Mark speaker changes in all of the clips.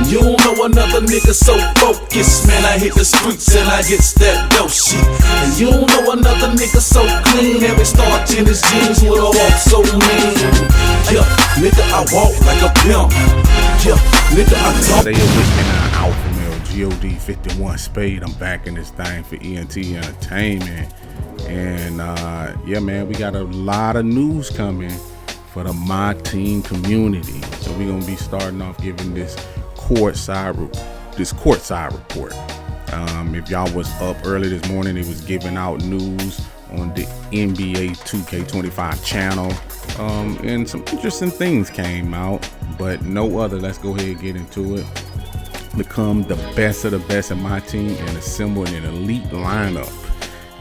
Speaker 1: You don't know another nigga so focused, man. I hit the streets and I hits that dope shit. And you don't know another nigga so clean, every starch in his jeans with a walk so mean. Yeah, nigga, I walk like a pimp. Yeah, nigga, I talk.
Speaker 2: Stay with me now, Alpha Male, GOD 51 Spade. I'm back in this thing for ENT Entertainment. And yeah, man, we got a lot of news coming for the MyTEAM community. So we're gonna be starting off giving this courtside report. If y'all was up early this morning, it was giving out news on the NBA 2K25 channel. And some interesting things came out, but no other. Let's go ahead and get into it. Become the best of the best in MyTEAM and assemble an elite lineup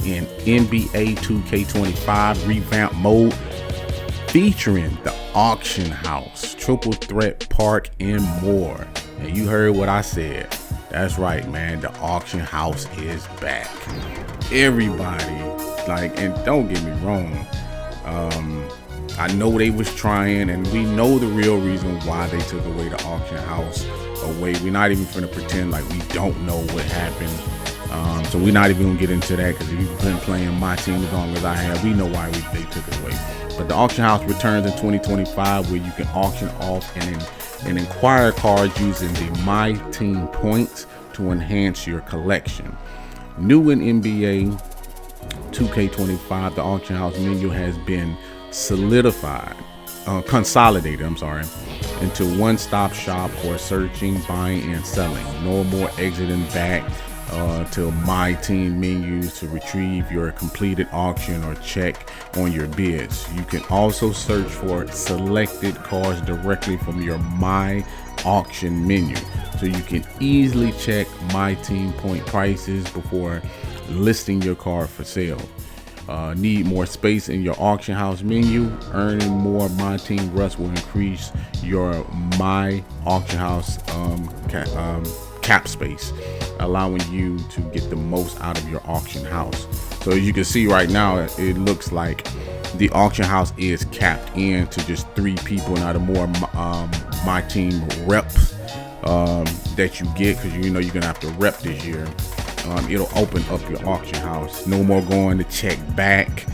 Speaker 2: in NBA 2K25 revamp mode, featuring the auction house, triple threat park, and more. And you heard what I said. That's right, man. The auction house is back. Everybody, and don't get me wrong, I know they was trying, and we know the real reason why they took away the auction house away. We're not even gonna pretend like we don't know what happened. So we're not even gonna get into that, because if you've been playing MyTEAM as long as I have, we know why they took it away. But the auction house returns in 2025, where you can auction off and acquire cards using the MyTEAM points to enhance your collection. New in NBA 2K25, the auction house menu has been consolidated into one-stop shop for searching, buying, and selling. No more exiting back to MyTEAM menus to retrieve your completed auction or check on your bids. You can also search for selected cards directly from your My Auction menu, so you can easily check MyTEAM point prices before listing your card for sale. Need more space in your auction house menu? Earning more MyTEAM Rust will increase your My Auction House cap space, allowing you to get the most out of your auction house. So as you can see right now, it looks like the auction house is capped in to just 3 people. Now the more MyTEAM reps that you get, because you know you're gonna have to rep this year, it'll open up your auction house. No more going to check back,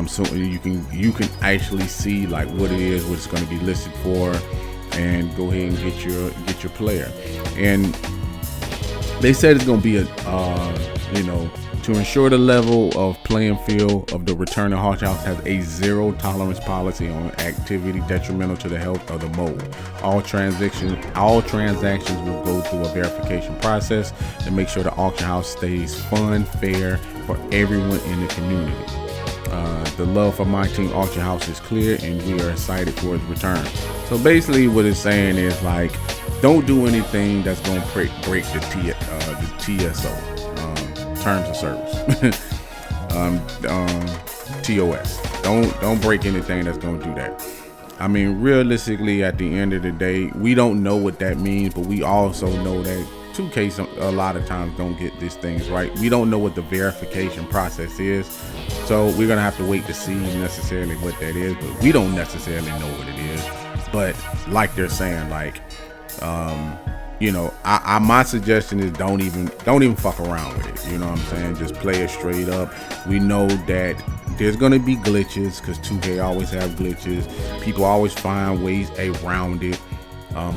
Speaker 2: so you can actually see like what it is, what it's going to be listed for, and go ahead and get your player. And they said it's going to be a to ensure the level of playing field of the returning auction house has a zero tolerance policy on activity detrimental to the health of the mode. All transactions will go through a verification process to make sure the auction house stays fun, fair for everyone in the community. The love for MyTEAM auction house is clear, and we are excited for its return. So basically what it's saying is, like, don't do anything that's going to break the TSO, terms of service. TOS. Don't break anything that's going to do that. I mean, realistically, at the end of the day, we don't know what that means, but we also know that 2K a lot of times don't get these things right. We don't know what the verification process is, so we're gonna have to wait to see necessarily what that is. But we don't necessarily know what it is. But like they're saying, like, my suggestion is don't even fuck around with it. You know what I'm saying? Just play it straight up. We know that there's gonna be glitches, because 2K always have glitches. People always find ways around it.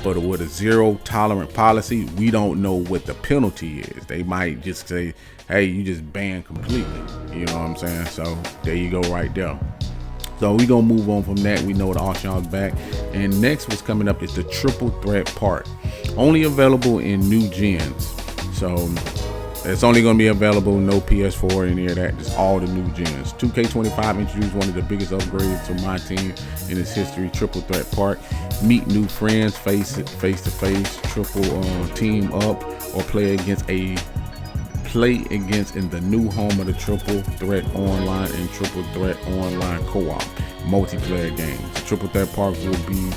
Speaker 2: But with a zero tolerant policy, we don't know what the penalty is. They might just say, hey, you just banned completely. You know what I'm saying? So there you go right there. So we gonna move on from that. We know the auction house back. And next what's coming up is the triple threat park. Only available in new gens. So it's only going to be available, no PS4 or any of that. Just all the new gens. 2K25 introduced one of the biggest upgrades to MyTEAM in its history, Triple Threat Park. Meet new friends face to face, triple team up, or play against in the new home of the Triple Threat Online and Triple Threat Online Co-op multiplayer games. The Triple Threat Park will be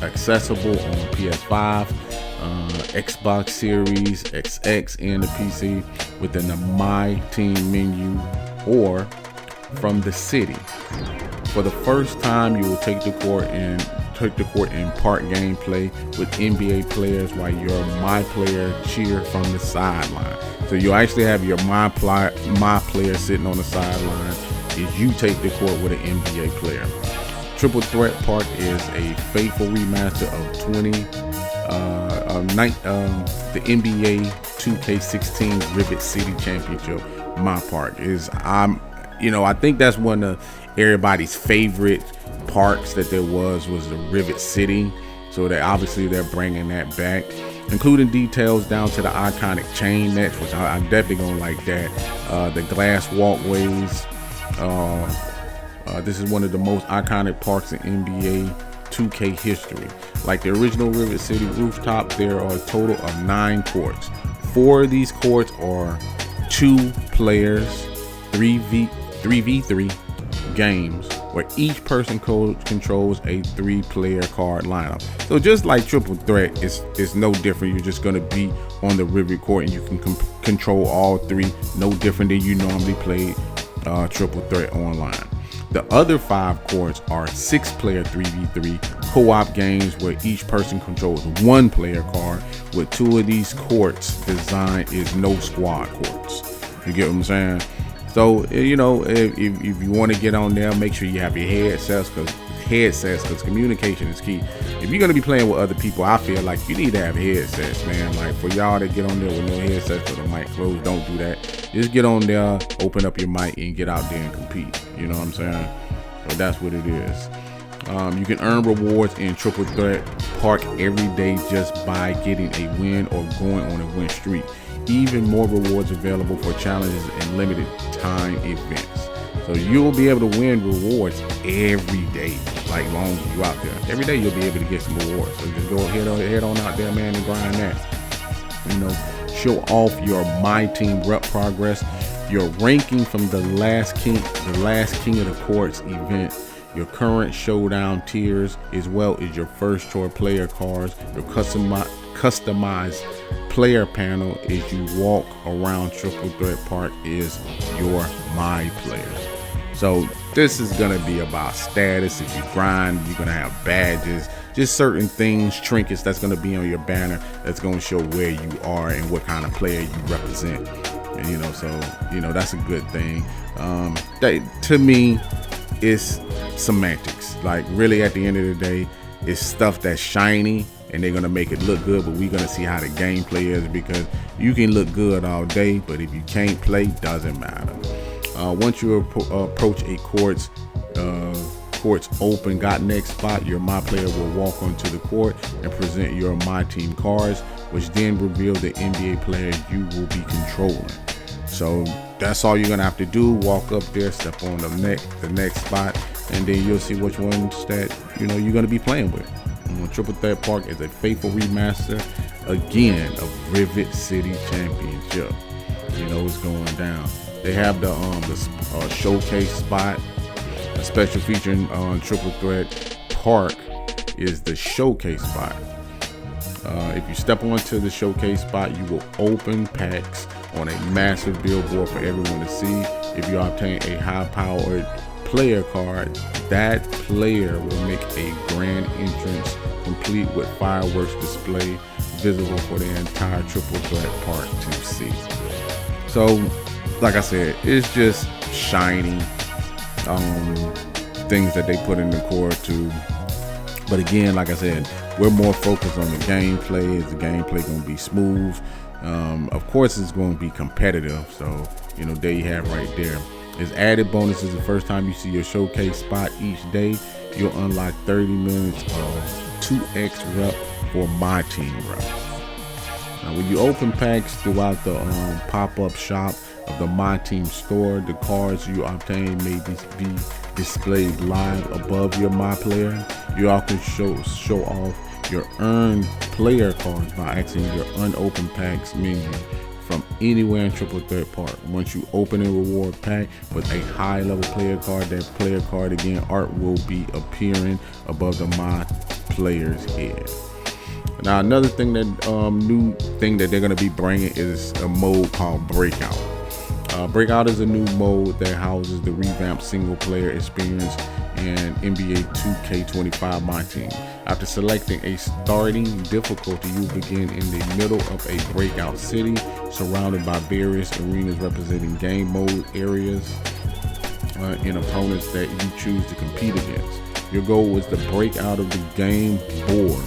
Speaker 2: accessible on PS5, Xbox Series XX, and the PC within the MyTEAM menu or from the city. For the first time, you will take the court in take the court and part gameplay with NBA players while your My Player cheer from the sideline. So you actually have your My Player sitting on the sideline as you take the court with an NBA player. Triple Threat Park is a faithful remaster of the NBA 2K16 Rivet City Championship. My Park is I think that's one of everybody's favorite parks that there was the Rivet City. So they're bringing that back, including details down to the iconic chain nets, which I'm definitely gonna like that. The glass walkways. This is one of the most iconic parks in NBA 2K history. Like the original Rivet City rooftop, there are a total of 9 courts. 4 of these courts are 2 players, 3v3 games, where each person controls a 3-player card lineup. So just like Triple Threat, it's no different. You're just going to be on the Rivet court and you can control all 3, no different than you normally play Triple Threat online. The other 5 courts are 6-player 3v3 co-op games where each person controls 1 player card, with 2 of these courts design is no squad courts. You get what I'm saying? So, if you want to get on there, make sure you have your headsets because communication is key. If you're going to be playing with other people, I feel like you need to have headsets, man. Like for y'all that get on there with no headsets or the mic closed, don't do that. Just get on there, open up your mic and get out there and compete. You know what I'm saying? So that's what it is. You can earn rewards in Triple Threat Park every day just by getting a win or going on a win streak. Even more rewards available for challenges and limited time events. So you'll be able to win rewards every day, like long as you're out there. Every day you'll be able to get some rewards. So just go head on out there, man, and grind that. Show off your MyTEAM rep progress, your ranking from the last King of the Courts event, your current Showdown tiers, as well as your first choice player cards, your customized player panel as you walk around Triple Threat Park is your My Player. So this is gonna be about status. If you grind, you're gonna have badges, just certain things, trinkets that's gonna be on your banner that's gonna show where you are and what kind of player you represent. And that's a good thing. To me, it's semantics. Like really, at the end of the day, it's stuff that's shiny and they're gonna make it look good, but we're gonna see how the gameplay is, because you can look good all day, but if you can't play, doesn't matter. Once you approach a court's open next spot, your My Player will walk onto the court and present your MyTEAM cards, which then reveal the NBA player you will be controlling. So that's all you're gonna have to do. Walk up there, step on the next spot, and then you'll see which ones that you're gonna be playing with. Triple Threat Park is a faithful remaster again of Rivet City Championship. It's going down. They have the showcase spot. A special feature on Triple Threat Park is the showcase spot. If you step onto the showcase spot, you will open packs on a massive billboard for everyone to see. If you obtain a high-powered player card, that player will make a grand entrance complete with fireworks display visible for the entire Triple Threat Park to see. So like I said, it's just shiny things that they put in the core too. But again, like I said, we're more focused on the gameplay. Is the gameplay going to be smooth? Of course it's going to be competitive, so there you have right there. As added bonuses, the first time you see your showcase spot each day, you'll unlock 30 minutes of 2x rep for MyTEAM rep. Now, when you open packs throughout the pop-up shop of the MyTEAM store, the cards you obtain may be displayed live above your My Player. You often show off your earned player cards by accessing your unopened packs menu from anywhere in Triple Threat Park. Once you open a reward pack with a high level player card, that player card again art will be appearing above the My Player's head. Now another thing that new thing that they're going to be bringing is a mode called Breakout. Breakout is a new mode that houses the revamped single player experience in NBA 2K25 MyTEAM. After selecting a starting difficulty, you begin in the middle of a breakout city, surrounded by various arenas representing game mode areas and opponents that you choose to compete against. Your goal is to break out of the game board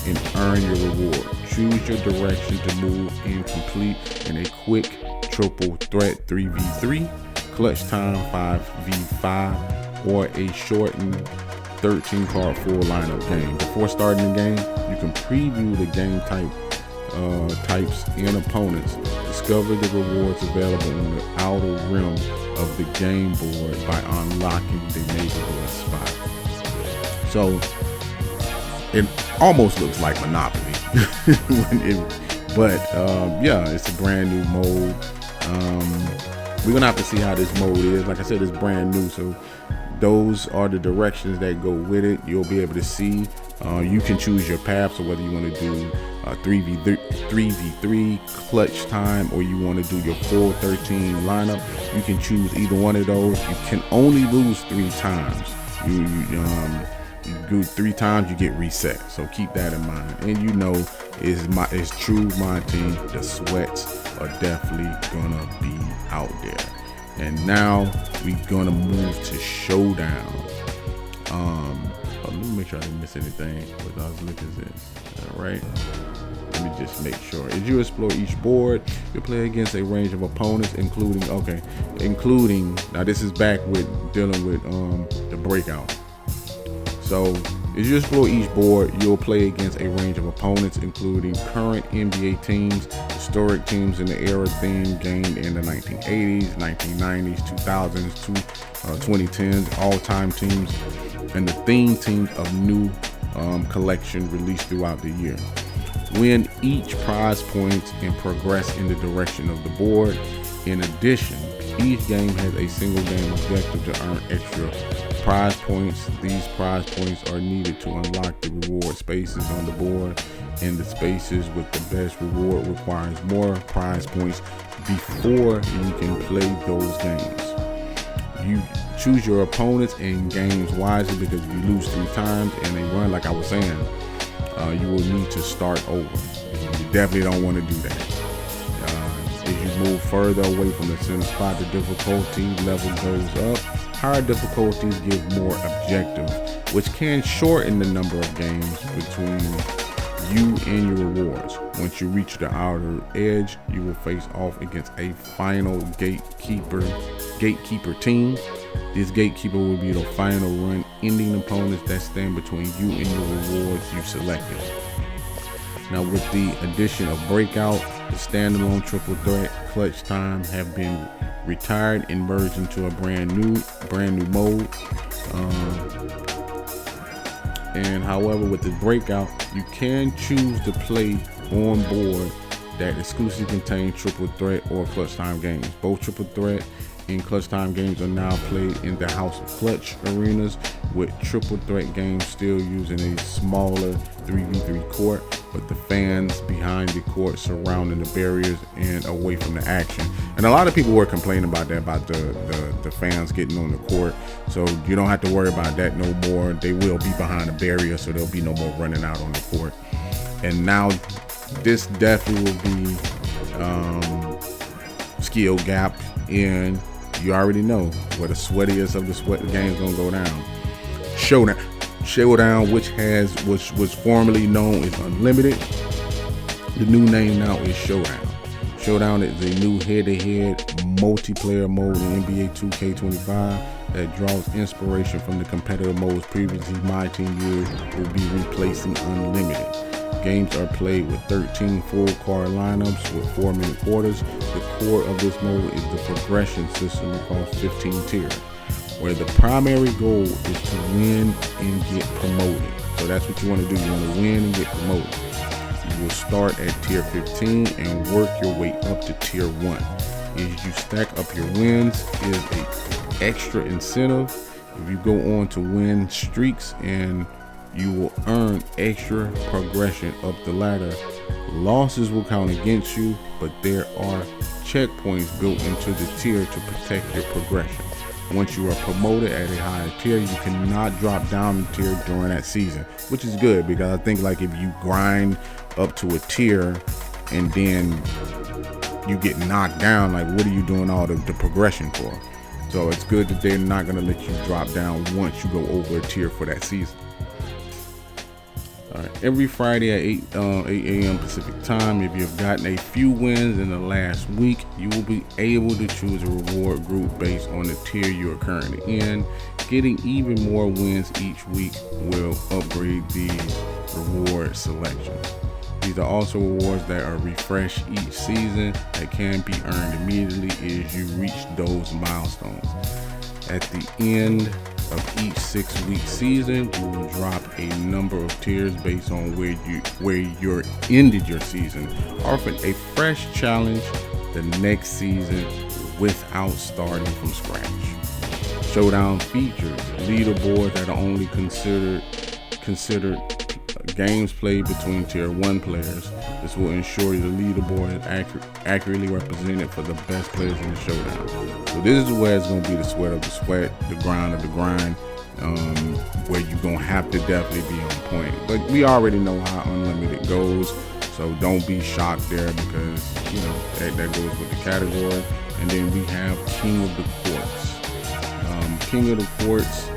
Speaker 2: and earn your reward. Choose your direction to move and complete in a quick triple threat 3v3, clutch time 5v5, or a shortened 13 card full lineup game. Before starting the game, you can preview the game types and opponents. Discover the rewards available on the outer rim of the game board by unlocking the neighborhood spot. So it almost looks like Monopoly. Yeah, it's a brand new mode. We're gonna have to see how this mode is. Like I said, it's brand new, so those are the directions that go with it. You'll be able to see. You can choose your path, so whether you want to do 3v3 clutch time, or you want to do your full 13 lineup, you can choose either one of those. You can only lose 3 times. You do 3 times, you get reset. So keep that in mind. And you know, it's true MyTEAM. The sweats are definitely gonna be out there. And now we're gonna move to Showdown. Let me make sure I didn't miss anything. What I was looking at this. All right. Let me just make sure. As you explore each board, you play against a range of opponents, including now this is back with dealing with the Breakout. So as you explore each board, you'll play against a range of opponents, including current NBA teams, historic teams in the era theme gained in the 1980s, 1990s, 2000s, 2010s, all-time teams, and the theme teams of new collection released throughout the year. Win each prize points and progress in the direction of the board. In addition, each game has a single game objective to earn extra prize points. These prize points are needed to unlock the reward spaces on the board, and the spaces with the best reward requires more prize points before you can play those games. You choose your opponents and games wisely, because if you lose 3 times and they run, like I was saying, you will need to start over. You definitely don't want to do that. As you move further away from the center spot, the difficulty level goes up. Higher difficulties give more objectives, which can shorten the number of games between you and your rewards. Once you reach the outer edge, you will face off against a final gatekeeper team. This gatekeeper will be the final run, ending opponents that stand between you and your rewards you selected. Now, with the addition of Breakout, the standalone triple threat clutch time have been retired and merged into a brand new mode. And however, with the Breakout, you can choose to play on board that exclusively contain triple threat or clutch time games. Both triple threat and clutch time games are now played in the House of Clutch arenas, with triple threat games still using a smaller 3v3 court, but the fans behind the court surrounding the barriers and away from the action. And a lot of people were complaining about that, about the fans getting on the court. So you don't have to worry about that no more. They will be behind the barrier, so there'll be no more running out on the court. And now this definitely will be skill gap, and you already know where the sweatiest of the sweat games gonna go down. Showdown, which was formerly known as Unlimited. The new name now is Showdown. Showdown is a new head-to-head multiplayer mode in NBA 2K25 that draws inspiration from the competitive modes previously MyTEAM used, will be replacing Unlimited. Games are played with 13 full card lineups with 4-minute quarters. The core of this mode is the progression system across 15 tiers, where the primary goal is to win and get promoted. So that's what you want to do. You want to win and get promoted. You will start at tier 15 and work your way up to tier 1. As you stack up your wins is an extra incentive. If you go on to win streaks, and you will earn extra progression up the ladder. Losses will count against you, but there are checkpoints built into the tier to protect your progression. Once you are promoted at a higher tier, you cannot drop down the tier during that season, which is good, because I think like if you grind up to a tier and then you get knocked down, like what are you doing all the progression for? So it's good that they're not going to let you drop down once you go over a tier for that season. All right, every Friday at 8 a.m. Pacific time, if you've gotten a few wins in the last week, you will be able to choose a reward group based on the tier you are currently in. Getting even more wins each week will upgrade the reward selection. These are also rewards that are refreshed each season that can be earned immediately as you reach those milestones. At the end of each 6-week season, you will drop a number of tiers based on where you ended your season, offering a fresh challenge the next season without starting from scratch. Showdown features leaderboards that are only considered games played between tier 1 players. This will ensure the leaderboard is accurately represented for the best players in the showdown. So this is where it's going to be the sweat of the sweat, the grind of the grind, where you're going to have to definitely be on point. But we already know how unlimited goes, so don't be shocked there, because you know that goes with the category. And then we have King of the Courts. King of the Courts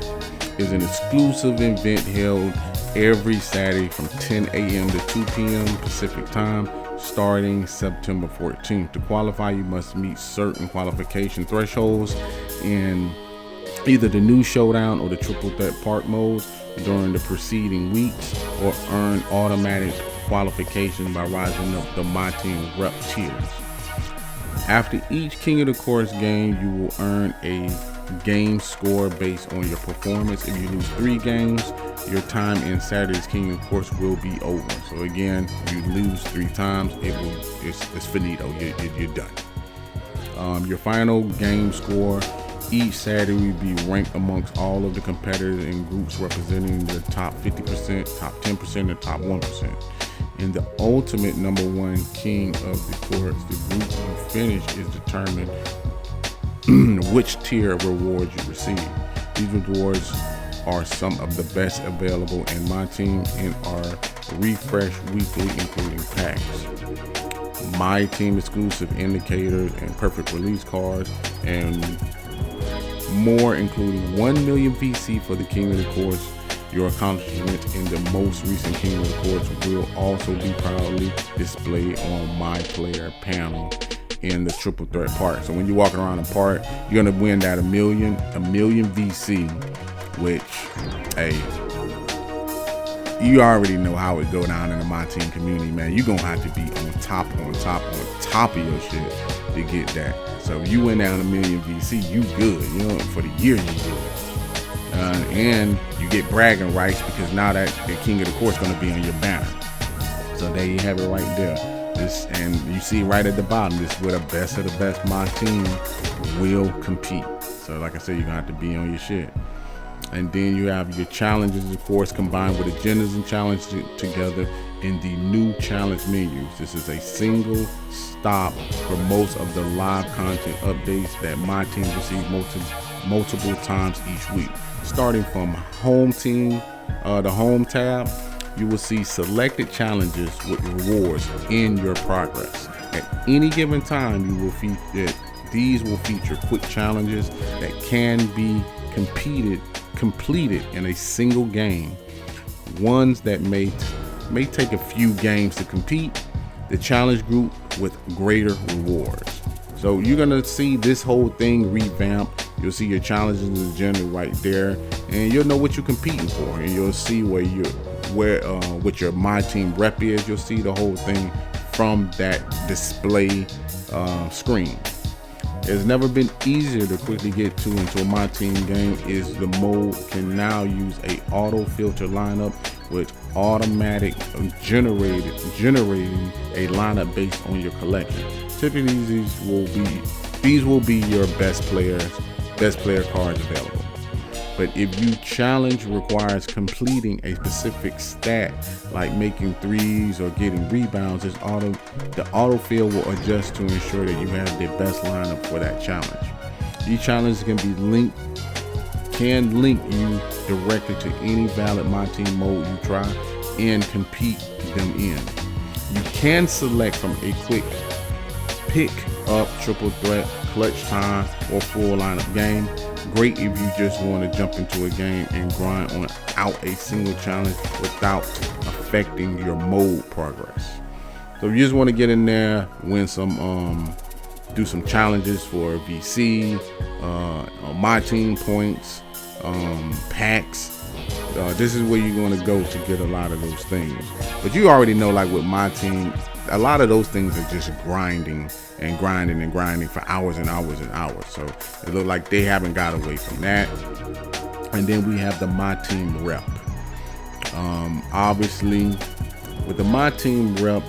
Speaker 2: is an exclusive event held every Saturday from 10 a.m. to 2 p.m. Pacific time, starting September 14th. To qualify, you must meet certain qualification thresholds in either the new Showdown or the Triple Threat Park modes during the preceding weeks, or earn automatic qualification by rising up the MyTEAM rep tiers. After each King of the Courts game, you will earn a game score based on your performance. If you lose 3 games, your time in Saturday's King of Courts will be over. So again, if you lose 3 times, it's finito. You're done. Your final game score each Saturday will be ranked amongst all of the competitors in groups representing the top 50%, top 10%, and top 1%. In the ultimate number 1 King of the Courts, the group you finish is determined which tier of rewards you receive. These rewards are some of the best available in MyTEAM and are refreshed weekly, including packs, MyTEAM exclusive indicators, and perfect release cards, and more, including 1 million VC for the King of the Courts. Your accomplishments in the most recent King of the Courts will also be proudly displayed on my player panel in the Triple Threat Park. So when you're walking around the park, you're gonna win that a million VC, which, hey, you already know how it go down in the MyTEAM community, man. You're gonna have to be on top of your shit to get that. So if you win down a million VC, you good. You know, for the year you good. And you get bragging rights, because now that the King of the Court's gonna be on your banner. So there you have it right there. And you see right at the bottom, this is where the best of the best MyTEAM will compete. So like I said, you're gonna have to be on your shit. And then you have your challenges, of course, combined with agendas and challenges together in the new challenge menus. This is a single stop for most of the live content updates that MyTEAM receives multiple times each week. Starting from home team, the home tab, you will see selected challenges with rewards in your progress. At any given time, these will feature quick challenges that can be completed in a single game. Ones that may take a few games to complete. The challenge group with greater rewards. So you're gonna see this whole thing revamped. You'll see your challenges in the agenda right there, and you'll know what you're competing for, and you'll see what your MyTEAM rep is. You'll see the whole thing from that display screen. It's never been easier to quickly get into a MyTEAM game. Is the mode can now use a auto filter lineup with automatic generating a lineup based on your collection. Typically these will be your best player cards available. But if your challenge requires completing a specific stat, like making threes or getting rebounds, the autofill will adjust to ensure that you have the best lineup for that challenge. These challenges can link you directly to any valid MyTEAM mode you try and compete them in. You can select from a quick pick up, triple threat, clutch time, or full lineup game. Great if you just want to jump into a game and grind on out a single challenge without affecting your mode progress. So if you just want to get in there, win some, do some challenges for VC, MyTEAM points, packs. This is where you're going to go to get a lot of those things. But you already know, like with MyTEAM, a lot of those things are just grinding for hours and hours and hours. So it looks like they haven't got away from that. And then we have the MyTEAM rep. Obviously, with the MyTEAM rep,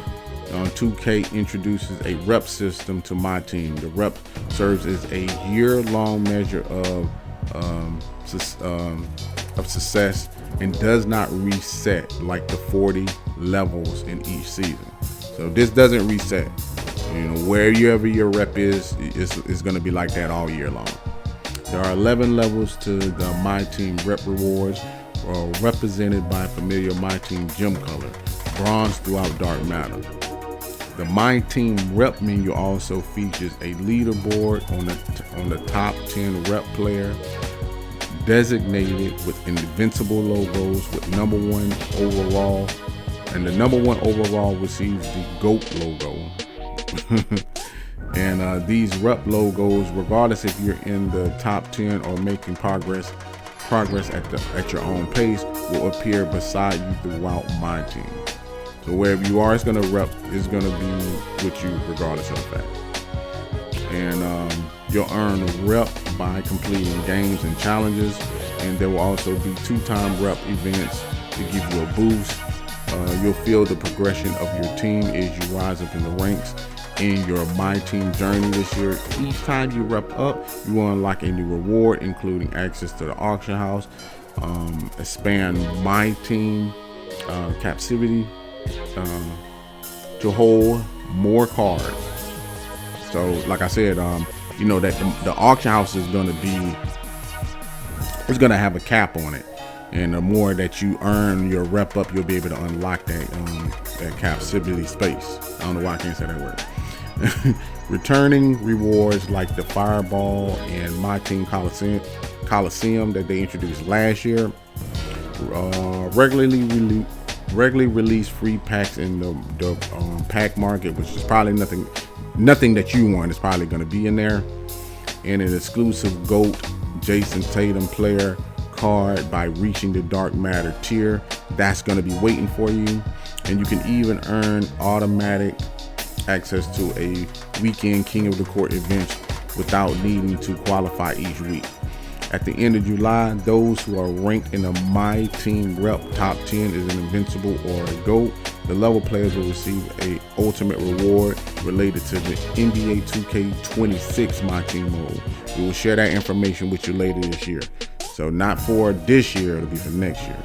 Speaker 2: 2K introduces a rep system to MyTEAM. The rep serves as a year-long measure of success and does not reset like the 40 levels in each season. So this doesn't reset. You know, wherever your rep is going to be like that all year long. There are 11 levels to the MyTEAM rep rewards, represented by familiar MyTEAM gem color, bronze throughout dark matter. The MyTEAM rep menu also features a leaderboard on the top 10 rep player, designated with invincible logos with number 1 overall, and the number 1 overall receives the GOAT logo. And these rep logos, regardless if you're in the top 10 or making progress at your own pace, will appear beside you throughout MyTEAM. So wherever you are, it's gonna be with you regardless of the fact. And you'll earn rep by completing games and challenges, and there will also be 2-time rep events to give you a boost. You'll feel the progression of your team as you rise up in the ranks in your MyTEAM journey this year. Each time you rep up, you will unlock a new reward, including access to the auction house, expand MyTEAM capacity to hold more cards. So like I said, you know that the auction house is going to have a cap on it, and the more that you earn your rep up, you'll be able to unlock that capacity space. I don't know why I can't say that word. Returning rewards like the Fireball and MyTEAM Coliseum that they introduced last year. Regularly release free packs in the pack market, which is probably nothing that you want is probably going to be in there. And an exclusive GOAT Jason Tatum player card by reaching the dark matter tier, that's going to be waiting for you. And you can even earn automatic access to a weekend King of the Court event without needing to qualify each week. At the end of July, those who are ranked in the MyTEAM rep top 10 is an invincible or a GOAT. The level players will receive a ultimate reward related to the NBA 2K26 MyTEAM mode. We will share that information with you later this year. So not for this year, it'll be for next year.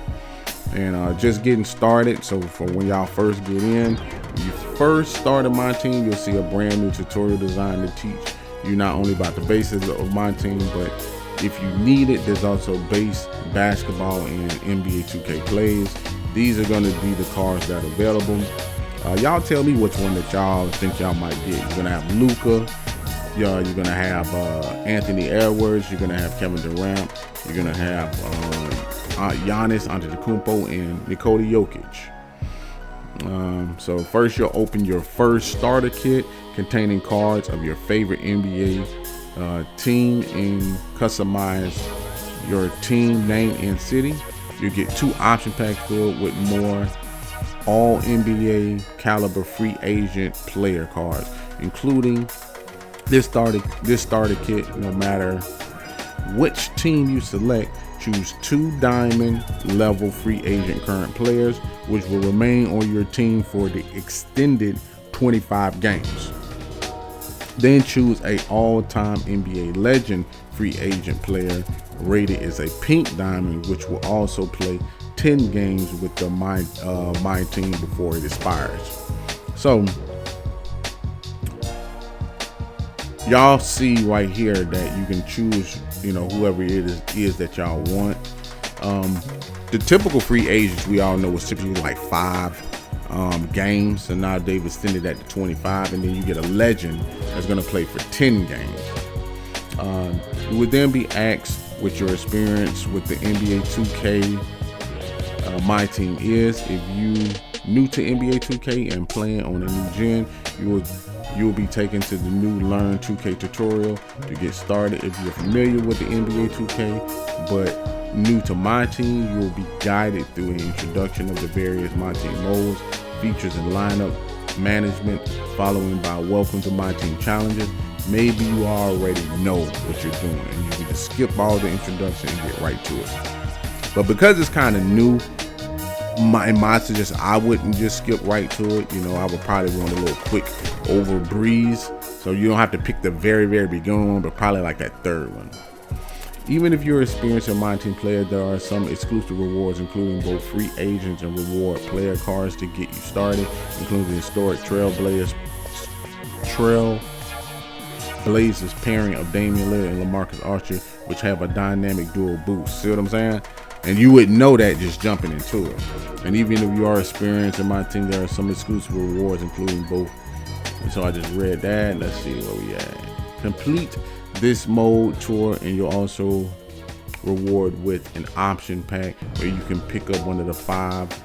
Speaker 2: And just getting started. So for when y'all first get in, when you first start at MyTEAM, you'll see a brand new tutorial designed to teach you not only about the basics of MyTEAM, but if you need it, there's also base basketball and NBA 2K plays. These are going to be the cards that are available. Y'all tell me which one that y'all think y'all might get. You're going to have Luka. You're going to have Anthony Edwards. You're going to have Kevin Durant. You're going to have Giannis Antetokounmpo and Nikola Jokic. So first, you'll open your first starter kit containing cards of your favorite NBA team and customize your team name and city. You get 2 option packs filled with more all NBA caliber free agent player cards, including this starter kit. No matter which team you select, choose 2 diamond level free agent current players, which will remain on your team for the extended 25 games. Then choose a all-time NBA legend free agent player rated as a pink diamond, which will also play 10 games with the MyTEAM before it expires. So y'all see right here that you can choose, you know, whoever it is that y'all want. The typical free agents we all know was typically like 5 games, so now they've extended that to 25, and then you get a legend that's going to play for 10 games. You would then be asked with your experience with the NBA 2K MyTEAM is. If you new to NBA 2K and playing on a new gen, you will be taken to the new Learn 2K tutorial to get started. If you're familiar with the NBA 2K but new to MyTEAM, you will be guided through an introduction of the various MyTEAM modes, features, and lineup management, following by welcome to MyTEAM challenges. Maybe you already know what you're doing and you can just skip all the introduction and get right to it. But because it's kind of new, my suggestion, I wouldn't just skip right to it. You know, I would probably want a little quick over breeze, so you don't have to pick the very beginning one, but probably like that third one. Even if you're experienced MyTEAM player, there are some exclusive rewards, including both free agents and reward player cards to get you started, including the historic Trailblazers pairing of Damian Lillard and LaMarcus Archer, which have a dynamic dual boost. See what I'm saying? And you wouldn't know that just jumping into it. And even if you are experienced in MyTEAM, there are some exclusive rewards, including both. And so I just read that. Let's see where we at. Complete this mode tour, and you'll also reward with an option pack where you can pick up one of the 5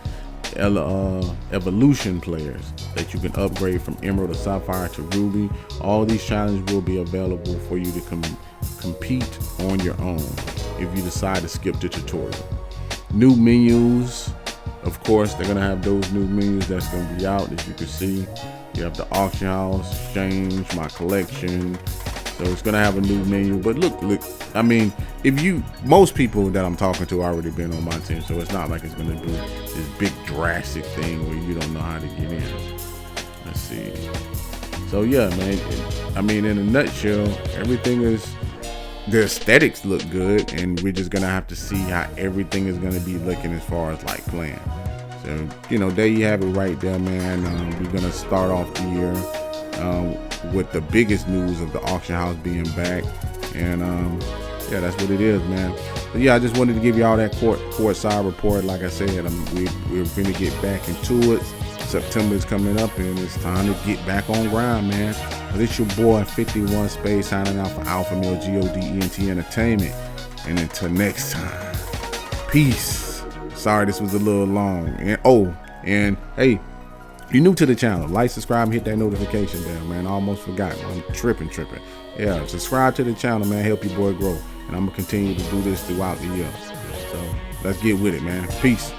Speaker 2: evolution players that you can upgrade from Emerald to Sapphire to Ruby. All these challenges will be available for you to compete on your own if you decide to skip the tutorial. New menus, of course, they're gonna have those new menus that's gonna be out. As you can see, you have the auction house, exchange, my collection. So it's gonna have a new menu. But look, I mean, most people that I'm talking to already been on MyTEAM, so it's not like it's gonna do this big drastic thing where you don't know how to get in. Let's see. So yeah, man, I mean, in a nutshell, everything is, the aesthetics look good, and we're just gonna have to see how everything is gonna be looking as far as like playing. So, you know, there you have it right there, man. We're gonna start off the year with the biggest news of the auction house being back, and yeah, that's what it is, man. But yeah, I just wanted to give you all that court side report. Like I said, we're gonna get back into it. September is coming up, and it's time to get back on grind, man. But it's your boy 51 Space signing out for Alpha Male GODENT Entertainment, and until next time, peace. Sorry this was a little long, and hey, if you're new to the channel, like, subscribe, and hit that notification bell, man. I almost forgot. I'm tripping. Yeah, subscribe to the channel, man. Help your boy grow. And I'm going to continue to do this throughout the year. So let's get with it, man. Peace.